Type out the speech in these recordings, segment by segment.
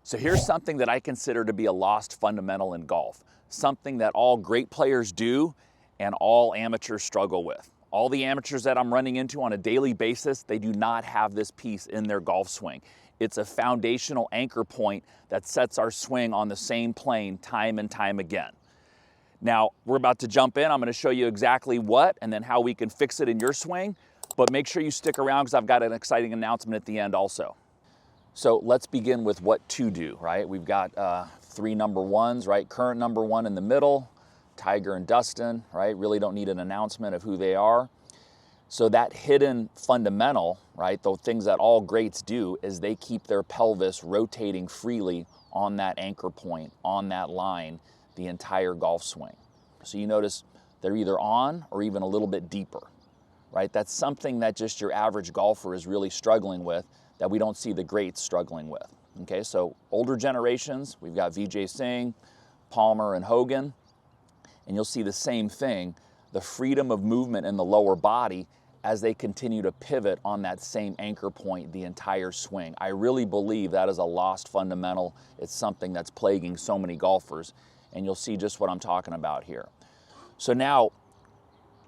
So here's something that I consider to be a lost fundamental in golf, something that all great players do and all amateurs struggle with. All the amateurs that I'm running into on a daily basis, they do not have this piece in their golf swing. It's a foundational anchor point that sets our swing on the same plane time and time again. Now, we're about to jump in. I'm going to show you exactly what and then how we can fix it in your swing, but make sure you stick around because I've got an exciting announcement at the end also. So let's begin with what to do, right? We've got three number ones, right? Current number one in the middle, Tiger and Dustin, right? Really don't need an announcement of who they are. So that hidden fundamental, right, the things that all greats do is they keep their pelvis rotating freely on that anchor point, on that line, the entire golf swing. So you notice they're either on or even a little bit deeper, right? That's something that just your average golfer is really struggling with, that we don't see the greats struggling with. Okay, so older generations, we've got Vijay Singh, Palmer, and Hogan, and you'll see the same thing, the freedom of movement in the lower body as they continue to pivot on that same anchor point the entire swing. I really believe that is a lost fundamental. It's something that's plaguing so many golfers, and you'll see just what I'm talking about here. So now,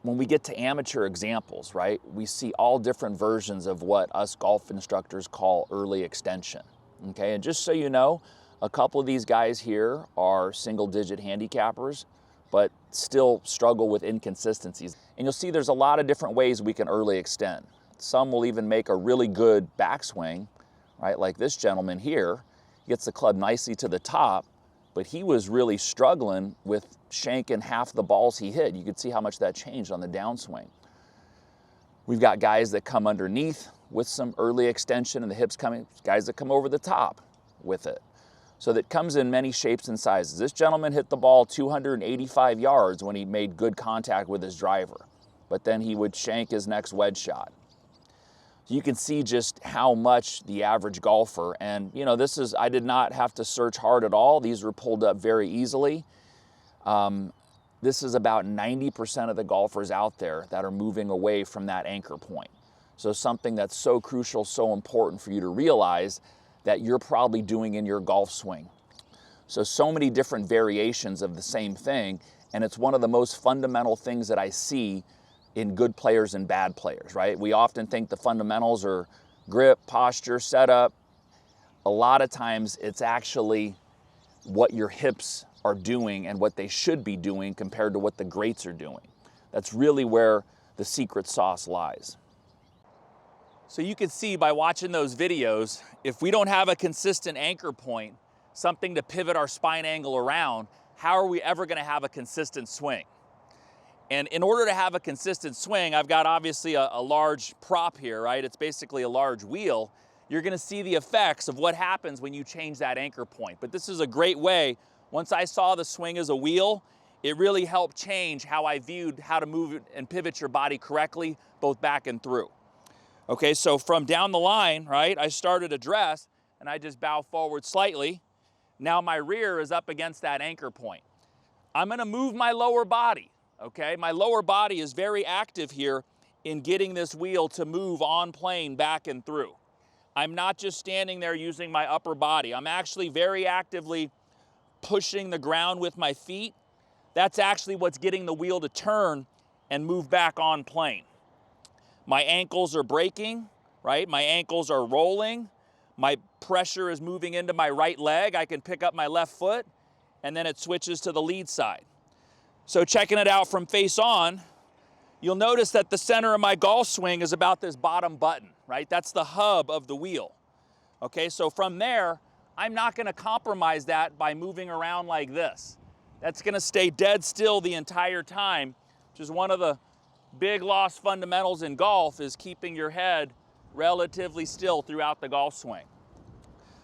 when we get to amateur examples, right, we see all different versions of what us golf instructors call early extension, okay? And just so you know, a couple of these guys here are single-digit handicappers, but still struggle with inconsistencies. And you'll see there's a lot of different ways we can early extend. Some will even make a really good backswing, right, like this gentleman here. He gets the club nicely to the top, but he was really struggling with shanking half the balls he hit. You could see how much that changed on the downswing. We've got guys that come underneath with some early extension and the hips coming, guys that come over the top with it. So that comes in many shapes and sizes. This gentleman hit the ball 285 yards when he made good contact with his driver, but then he would shank his next wedge shot. You can see just how much the average golfer, and you know, this is, I did not have to search hard at all. These were pulled up very easily. This is about 90% of the golfers out there that are moving away from that anchor point. So something that's so crucial, so important for you to realize that you're probably doing in your golf swing. So many different variations of the same thing, and it's one of the most fundamental things that I see in good players and bad players, right? We often think the fundamentals are grip, posture, setup. A lot of times it's actually what your hips are doing and what they should be doing compared to what the greats are doing. That's really where the secret sauce lies. So you can see by watching those videos, if we don't have a consistent anchor point, something to pivot our spine angle around, how are we ever gonna have a consistent swing? And in order to have a consistent swing, I've got obviously a large prop here, right? It's basically a large wheel. You're gonna see the effects of what happens when you change that anchor point. But this is a great way. Once I saw the swing as a wheel, it really helped change how I viewed how to move and pivot your body correctly, both back and through. Okay, so from down the line, right, I started address and I just bow forward slightly. Now my rear is up against that anchor point. I'm gonna move my lower body. Okay, my lower body is very active here in getting this wheel to move on plane back and through. I'm not just standing there using my upper body. I'm actually very actively pushing the ground with my feet. That's actually what's getting the wheel to turn and move back on plane. My ankles are braking, right? My ankles are rolling. My pressure is moving into my right leg. I can pick up my left foot, and then it switches to the lead side. So checking it out from face on, you'll notice that the center of my golf swing is about this bottom button, right? That's the hub of the wheel. Okay, so from there, I'm not gonna compromise that by moving around like this. That's gonna stay dead still the entire time, which is one of the big lost fundamentals in golf, is keeping your head relatively still throughout the golf swing.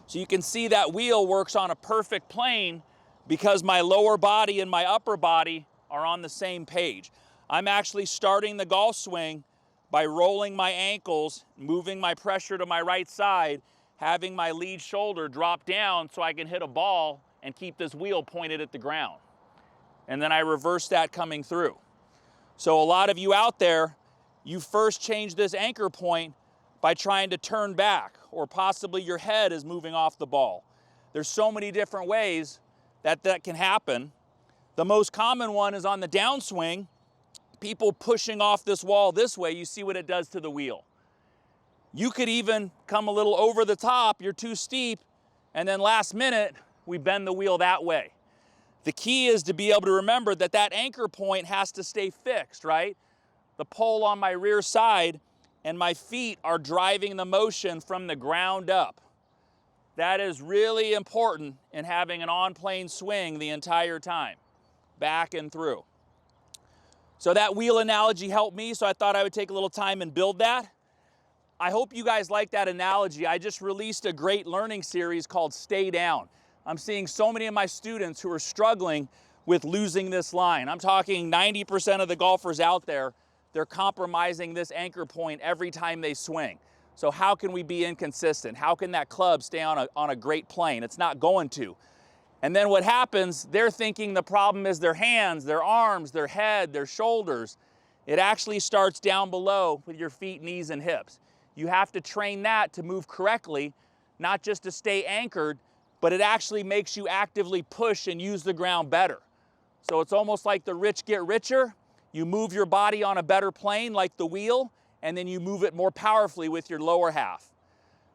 So you can see that wheel works on a perfect plane because my lower body and my upper body are on the same page. I'm actually starting the golf swing by rolling my ankles, moving my pressure to my right side, having my lead shoulder drop down so I can hit a ball and keep this wheel pointed at the ground. And then I reverse that coming through. So a lot of you out there, you first change this anchor point by trying to turn back, or possibly your head is moving off the ball. There's so many different ways that can happen. The most common one is on the downswing. People pushing off this wall this way, you see what it does to the wheel. You could even come a little over the top, you're too steep, and then last minute, we bend the wheel that way. The key is to be able to remember that that anchor point has to stay fixed, right? The pole on my rear side and my feet are driving the motion from the ground up. That is really important in having an on-plane swing the entire time, back and through. So that wheel analogy helped me, so I thought I would take a little time and build that. I hope you guys like that analogy. I just released a great learning series called Stay Down. I'm seeing so many of my students who are struggling with losing this line. I'm talking 90% of the golfers out there, they're compromising this anchor point every time they swing. So how can we be inconsistent? How can that club stay on a great plane? It's not going to. And then what happens, they're thinking the problem is their hands, their arms, their head, their shoulders. It actually starts down below with your feet, knees, and hips. You have to train that to move correctly, not just to stay anchored, but it actually makes you actively push and use the ground better. So it's almost like the rich get richer. You move your body on a better plane like the wheel, and then you move it more powerfully with your lower half.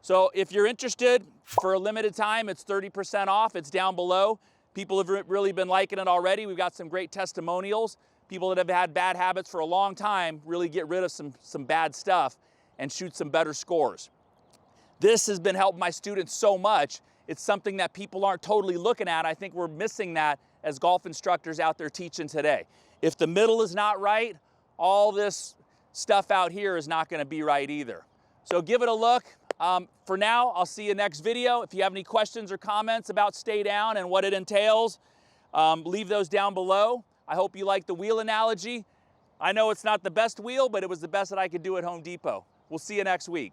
So if you're interested, for a limited time, it's 30% off. It's down below. People have really been liking it already. We've got some great testimonials. People that have had bad habits for a long time really get rid of some bad stuff and shoot some better scores. This has been helping my students so much. It's something that people aren't totally looking at. I think we're missing that as golf instructors out there teaching today. If the middle is not right, all this stuff out here is not going to be right either. So give it a look. For now, I'll see you next video. If you have any questions or comments about Stay Down and what it entails, leave those down below. I hope you like the wheel analogy. I know it's not the best wheel, but it was the best that I could do at Home Depot. We'll see you next week.